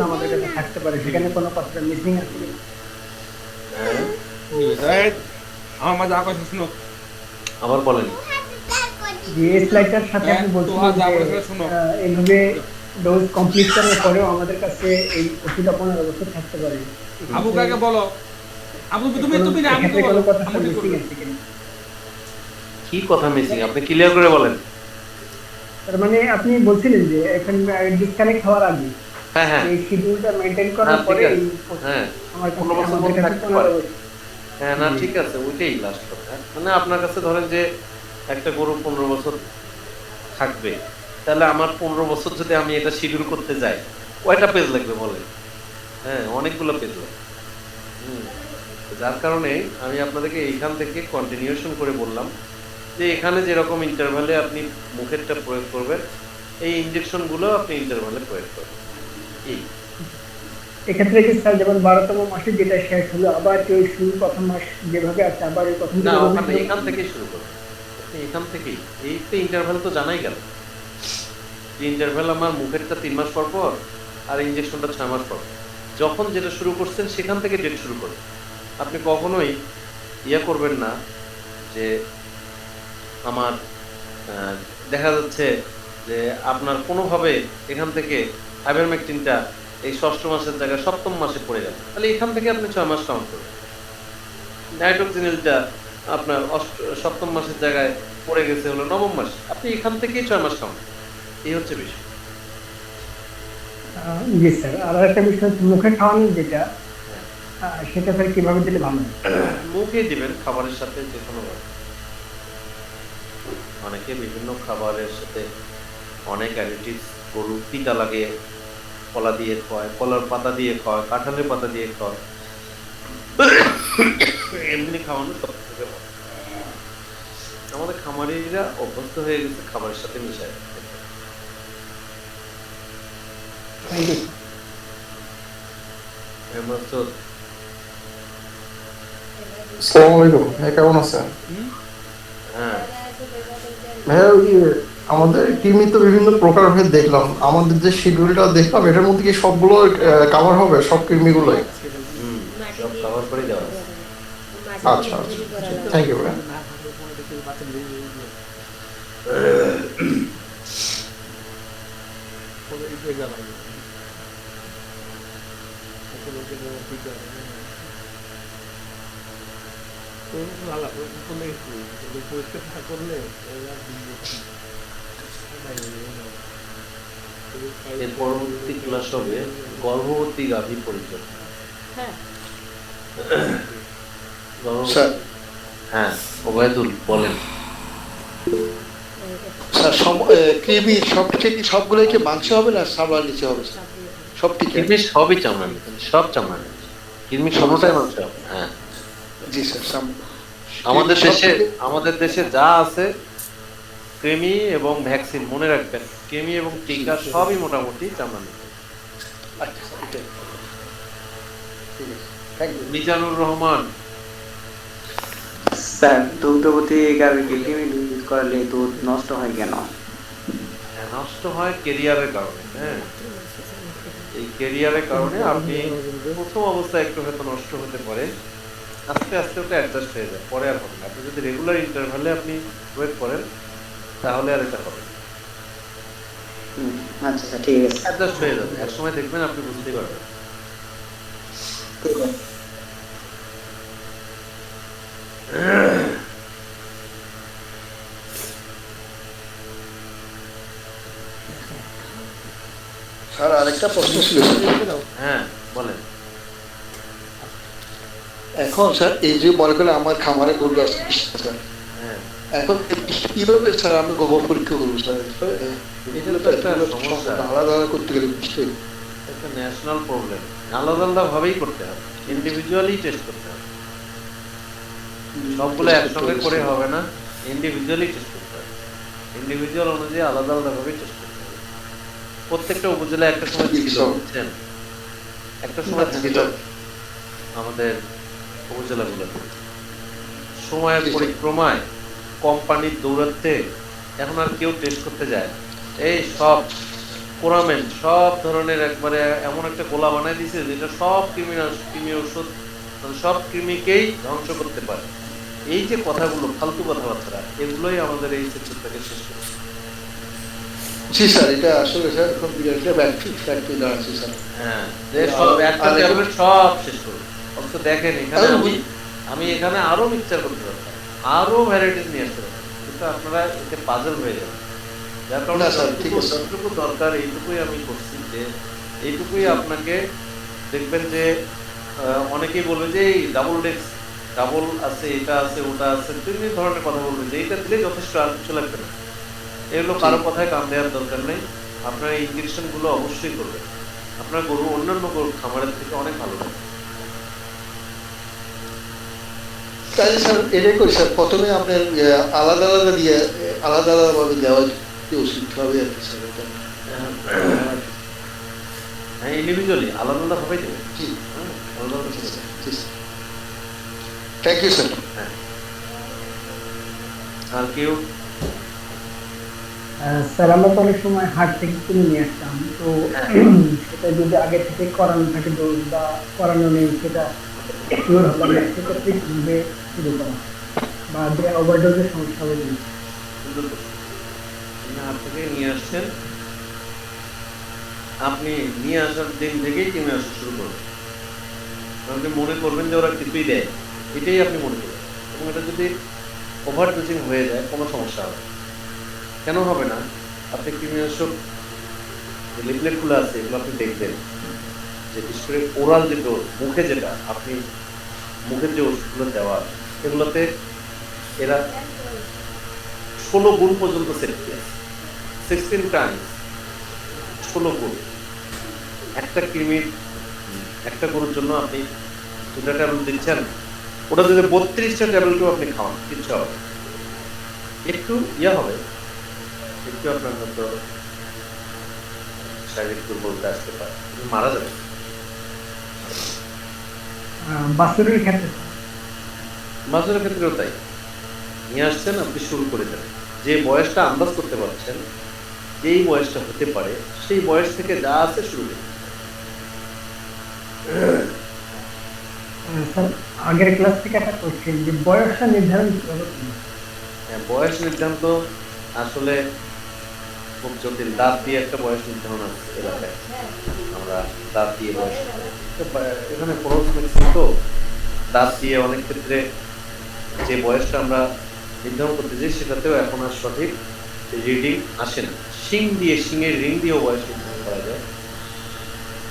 আমাদের কাছে থাকতে পারে, সেখানে কোনো কথাটা মিসিং আছে কিনা? হ্যাঁ, আমার মা যা কথা শুনো। আবার বলেন। যে স্লাইডটার সাথে হ্যাঁ, আপনি তোহা বলছিলেন যা যে বলেছিল শুনো। এইভাবে ডোজ কমপ্লিট করার পরেও আমাদের কাছে এই ওষুধটা 15 বছর থাকতে পারে, আবু এক্ষেত্রে কাকে বলো। আবু তুমি কোনো তুমি না আবুকে এক্ষেত্রে বলো, কোনো কথা আম্মু ঠিক মিসিং করবে। আছে কিনা? কি কথা মিসিং আপনি ক্লিয়ার করে বলেন। তার মানে আপনি বলছিলেন যে এখন ডিসকানেক্ট হওয়ার আগে হ্যাঁ, হ্যাঁ, এই শিডিউলটা মেনটেন করার হ্যাঁ, ঠিক পরে এই আছে। হ্যাঁ, আমার কাছে 15 বছর আমাদের মতো কাছে থাকতে পারে। 15 বছর। হ্যাঁ, না জি। ঠিক আছে, ওইটাই লাস্ট কথা। মানে আপনার কাছে ধরেন যে একটা গরু 15 বছর থাকবে, তাহলে আমার 15 বছর যদি আমি এটা শিডিউল করতে যাই, কয়টা পেজ লাগবে বলেন? হ্যাঁ, অনেকগুলো পেজ লাগবে। হুম। যার কারণে আমি আপনাদেরকে এইখান থেকে কন্টিনিউশন করে বললাম যে এখানে যেরকম ইন্টারভালে আপনি মুখেরটা প্রয়োগ করবেন, এই ইনজেকশন গুলো আপনি ইন্টারভালে প্রয়োগ করবেন। এই এক্ষেত্রে কি স্যার, যেমন 12তম মাসে যেটা শেষ হলো, আবার কি ওই শুরু প্রথম মাস যেভাবে আছে আবার ওই প্রথম না, থেকে রোগী ওখানে শুরু এখান করতে হবে? থেকেই শুরু করবেন। আপনি এখান থেকেই, এই তো ইন্টারভাল তো জানাই গেল যে ইন্টারভাল আমার মুখেরটা 3 মাস পর পর আর ইনজেকশনটা 6 মাস পর। যখন যেটা শুরু করছেন সেখান থেকে ডেট শুরু করবেন। আপনি কখনোই ইয়ে করবেন না যে আমার আহ, দেখা যাচ্ছে যে আপনার কোনোভাবে এখান থেকে আইভারমেকটিনটা এই ষষ্ঠ মাসের জায়গায় সপ্তম মাসে পড়ে গেল, তাহলে এখান থেকে আপনি 6 মাস কাউন্ট করবেন। নাইট্রোজেনিলটা আপনার সপ্তম মাসের জায়গায় পড়ে গেছে হলো নবম মাস, আপনি এখান থেকেই 6 মাস কাউন্ট। এই হচ্ছে বিষয়। জি স্যার, আর একটা বিষয় হচ্ছে মুখে খাওয়ানো যেটা, হ্যাঁ, সেটা স্যার কিভাবে দিলে ভালো হয়? মুখে দিবেন খাবারের সাথে যে কোনো ভাবে। অনেকে বিভিন্ন খাবারের সাথে অনেক অ্যাডিটিভস, গরুর পিতা লাগে, কলা দিয়ে খাওয়ায়, কলার পাতা দিয়ে খাওয়ায়, কাঁঠালের পাতা দিয়ে খাওয়ায়। এমনি খাওয়ানো সব থেকে ভালো। আমাদের খামারিরা অভ্যস্ত হয়ে গেছে খাবারের সাথে মিশায়। Thank you. আমরা তো আসসালামু আলাইকুম ভাইয়া, কেমন আছেন? হ্যাঁ, ভাইয়া ওই আমাদের টিমে তো বিভিন্ন প্রকার হয়ে দেখলাম, আমাদের যে শিডিউলটা দেখলাম এটার মধ্যে কি সবগুলো কাভার হবে, সব কৃমিগুলোই? হুম, সব কভার করে দেওয়া আছে। আচ্ছা আচ্ছা, থ্যাংক ইউ ভাইয়া। এর পরবর্তী ক্লাস হবে গর্ভবতী গাভী পরিচর্যা। স্যার গর্ভবতী, হ্যাঁ, ওবায়দুল বলেন। স্যার কৃমি সবকে কি সবগুলোই কি মাংস হবে না সামলার নিচে হবে স্যার? সব ঠিক আছে? কৃমি সবই চামড়া নিচ্ছে, সব চামড়া নিচ্ছে। কৃমি কোনোটাই মাংস হবে না। হ্যাঁ, জি স্যার আমাদের সব দেশে, থেকে আমাদের দেশে যা আছে কৃমি এবং ভ্যাকসিন, মনে রাখবেন কৃমি এবং টিকা সবই মোটামুটি চামড়া নিচ্ছে। আচ্ছা স্যার, এটাই। ঠিক আছে, thank you. Mizanur Rahman, sir, দুগ্ধবতী গাভীকে কৃমি ইউজ করলে দুধ নষ্ট হয় কেন? হ্যাঁ, নষ্ট হয় কেরিয়ারের কারণে। হ্যাঁ, এই কেরিয়ারের কারণে আপনি প্রথম অবস্থায় একটু হয়তো নষ্ট হতে পারে, আস্তে আস্তে ওটা অ্যাডজাস্ট হয়ে যায়, পরে আর হবে না। আপনি যদি রেগুলার ইন্টারভালে আপনি ওয়েট করেন তাহলে আর এটা হবে না, হুম, আচ্ছা স্যার, ঠিক আছে। অ্যাডজাস্ট হয়ে যাবে। এক সময় দেখবেন আপনি বুঝতেই পারবেন। ঠিক আছে। স্যার আরেকটা প্রশ্ন ছিল স্যার। হ্যাঁ, বলেন। এখন স্যার এই যে মনে করেন আমার খামারে গরু আছে 20টা স্যার, হ্যাঁ, এখন কিভাবে স্যার আমি গোবর পরীক্ষা করবো স্যার? এটা তো একটা সমস্যা, আলাদা আলাদা করতে গেলে বুঝতে একটা ন্যাশনাল প্রবলেম। আলাদা আলাদা ভাবেই করতে হবে, ইন্ডিভিজুয়ালি টেস্ট করতে হবে। সবগুলো একসঙ্গে করে হবে না, ইন্ডিভিজুয়ালি টেস্ট করতে হবে। ইন্ডিভিজুয়াল অনুযায়ী আলাদা আলাদা ভাবেই টেস্ট করতে হবে। প্রত্যেকটা উপজেলায় একটা সময় ছিল, বুঝছেন, একটা সময় ছিল আমাদের উপজেলাগুলোতে সময়ের পরিক্রমায়, কোম্পানির দৌরাত্মে এখন আর কেউ টেস্ট করতে যায় না। এই সব পোড়ামেন্ট সব ধরনের একবারে এমন একটা গোলা বানাই দিছে যেটা সব কৃমি ওষুধ মানে সব কৃমিকেই ধ্বংস করতে পারে। এই যে কথাগুলো ফালতু কথাবার্তা, এগুলোই আমাদের এই সেক্টরটাকে শেষ করে। জি স্যার, এটা আসলে স্যার এখন বিরাট একটা ফ্যাক্টরি দাঁড়াচ্ছে স্যার। হ্যাঁ, যে সব একটা ট্যাবলেট সব শেষ করবে। অথচ দেখেন এখানে আমি এখানে আরো মিক্সচার করতে পারতাম, আরো ভ্যারাইটিস নিয়ে আসতে পারতাম, কিন্তু আপনারা এতে পাজল হয়ে যাবেন। যার কারণে যতটুকু দরকার এইটুকুই আমি করছি, যে এইটুকুই আপনাকে দেখবেন যে অনেকেই বলবে যে এই ডাবল আছে, এটা আছে, ওটা আছে, বিভিন্ন ধরনের কথা বলবে যে এইটা দিলে যথেষ্ট, আর কিছু লাগবে না। এগুলো কারো কথায় কান দেওয়ার দরকার নেই। আপনার এই ইনজেকশন গুলো অবশ্যই করবেন। আপনার গরু অন্যান্য গরুর খামারের থেকে অনেক ভালো হবে। তাহলে স্যার এটাই করি স্যার, প্রথমে আপনার আলাদা আলাদা দিয়ে আলাদা আলাদা ভাবে দেওয়া যে ওষুধ হবে আর কি স্যার। এটা হ্যাঁ, ইন্ডিভিজুয়ালি আলাদা আলাদা ভাবে দেবে। জি, আলাদা আলাদা ভাবে দেবে। Thank you sir. হ্যাঁ, আর কেউ? স্যার আমরা তো অনেক সময় হাট থেকে কিনে নিয়ে আসতাম, তো সেটা যদি আগে থেকে করানো থাকে ডোজ বা করানো নেই, সেটা শিওর হলাম না, সেক্ষেত্রে কিভাবে শুরু করা বা যে ওভারডোজের সমস্যা হবে না। সুন্দর প্রশ্ন। আপনি হাট থেকে নিয়ে আসছেন, আপনি নিয়ে আসার দিন থেকেই কিনে আসা শুরু করবেন। আপনি মনে করবেন যে ওরা কিছুই দেয়, এটাই আপনি মনে করবেন। এবং এটা যদি ওভার ডোজিং হয়ে যায় কোনো সমস্যা হবে কেন হবে না? আপনি কৃমিনাশক যে লিফলেটগুলো আছে এগুলো আপনি দেখবেন যে বিশেষ করে ওরাল যে ডোজ, মুখে যেটা আপনি মুখের যে ওষুধগুলো দেওয়া, এগুলোতে এরা 16 গুণ পর্যন্ত সেফটি আছে। 16 টাইমস, 16 গুণ। একটা কৃমির একটা গরুর জন্য আপনি 2টা ট্যাবলেট দিচ্ছেন, ওটা যদি 32টা ট্যাবলেটও আপনি খাওয়ান, কিচ্ছু হবে, একটু হবে, একটু আপনার হয়তো শারীরিক দুর্বলতা আসতে পারে, মারা যাবে। বাছুরের ক্ষেত্রে বাছুরের ক্ষেত্রেও তাই। নিয়ে আসছেন, আপনি শুরু করে দেন। যে বয়সটা আন্দাজ করতে পারছেন যেই বয়সটা হতে পারে, সেই বয়স থেকে যা আছে শুরু করুন। স্যার আগের ক্লাস থেকে একটা কোশ্চেন, যে বয়সটা নির্ধারণ কিভাবে করবেন? বয়স নির্ধারণ তো আসলে খুব জটিল। দাঁত দিয়ে একটা বয়স নির্ধারণ আছে এলাকায়, আমরা দাঁত দিয়ে বয়স, এখানে খরচ মেশিন তো দাঁত দিয়ে অনেক ক্ষেত্রে যে বয়সটা আমরা নির্ধারণ করতে চাই সেটাতেও এখন আর সঠিক রিডিং আসে না। শিংয়ের রিং দিয়েও বয়স নির্ধারণ করা যায়,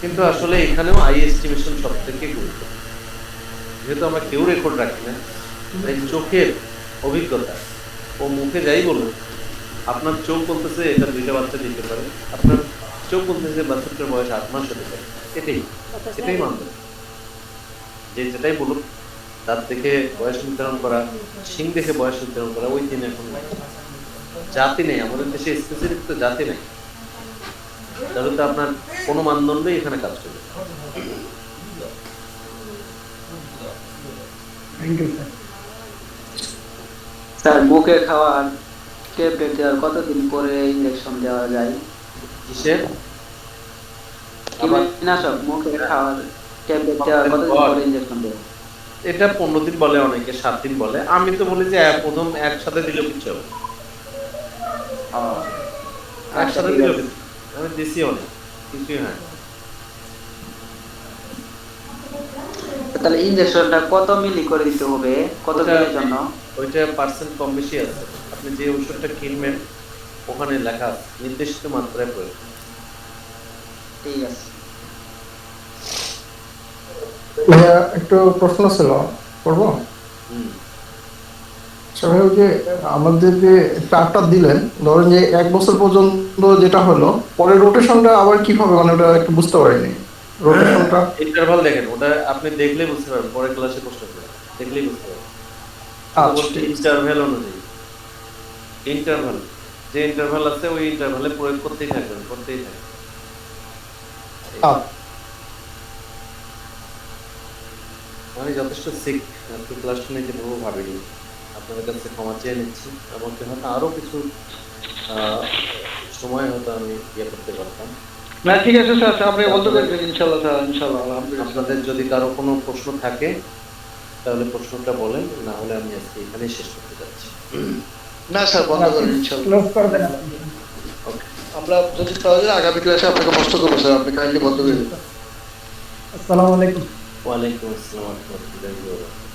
কিন্তু আসলে এখানেও আই এস্টিমেশন সব থেকে গুরুত্বপূর্ণ। যেহেতু আমরা কেউ রেকর্ড রাখি না, তাই চোখের অভিজ্ঞতা ও মুখে যাই বলুন, আপনার চোখ বলতেছে এটা 2টা বাচ্চা দিতে পারে, আপনার চোখ বলতেছে বাচ্চাটার বয়স 8 মাস হতে পারে, এটাই মানবে। যেটাই বলুক, দাঁত দেখে বয়স নির্ধারণ করা, শিং দেখে বয়স নির্ধারণ করা, ওই দিন এখন জাতি নেই আমাদের দেশে, স্পেসিফিক তো জাতি নেই, তাহলে তো আপনার কোনো মানদণ্ডই এখানে কাজ করবে। Thank you sir. স্যার মুখে খাওয়ার ট্যাবলেট দেওয়ার কতদিন পরে ইনজেকশন দেওয়া যায়? কিসের কীটনাশক মুখে খাওয়ার ট্যাবলেট দেওয়ার কতদিন পরে ইনজেকশন দেওয়া? এটা 15 দিন বলে, অনেকে 7 দিন বলে। আমি তো বলি যে প্রথম একসাথে দিলে কিছু হবে, একসাথে দিলে আমি দিছি অনেক কিছুই হয়। তাহলে ইনজেকশনটা কত মিলি করে দিতে হবে, কত দিনের জন্য? ওইটা পার্সেন্ট কম বেশি আছে, আপনি যে ওষুধটা কিনবেন ওখানে লেখা আছে নির্দিষ্ট মাত্রায় প্রয়োগ। ঠিক আছে। একটু প্রশ্ন ছিল, করবো? হুম, সেভাবে ওই যে আমাদের যে চারটা দিলেন, ধরেন যে 1 বছর পর্যন্ত যেটা হলো, পরে রোটেশনটা আবার কি হবে, মানে ওটা একটু বুঝতে পারিনি রোটেশনটা। ইন্টারভাল দেখেন, ওটা আপনি দেখলেই বুঝতে পারবেন, পরের ক্লাসে প্রশ্ন করবেন, দেখলেই বুঝতে পারবেন। আচ্ছা, ইন্টারভ্যাল অনুযায়ী, ইন্টারভ্যাল যে ইন্টারভ্যাল আছে ওই ইন্টারভ্যালে প্রয়োগ করতেই থাকবেন। আমি যথেষ্ট সিক, আজকে ক্লাসটা নিতে পারবো ভাবিনি, আপনাদের কাছে ক্ষমা চেয়ে নিচ্ছি। আমাকে হয়তো আরো কিছু সময় হয়তো আমি ইয়ে করতে পারতাম। না ঠিক আছে স্যার, আপনি বন্ধ করে দিন। ইনশাল্লাহ স্যার, ইনশাল্লাহ, আলহামদুলিল্লাহ। আপনাদের যদি কারো কোনো প্রশ্ন থাকে তাহলে প্রশ্নটা বলেন, না হলে আমি আজকে এখানেই শেষ করতে যাচ্ছি। না স্যার, বন্ধ করেন ইনশাল্লাহ। ক্লোজ করে দেন আপনি। ওকে, আমরা যদি প্রয়োজন আগামী ক্লাসে আপনাকে প্রশ্ন করবো স্যার, আপনি কাইন্ডলি বন্ধ করে দিন। আসসালামু আলাইকুম। ওয়ালাইকুম আসসালাম ওয়া রাহমাতুল্লাহি ওয়া বারাকাতুহু।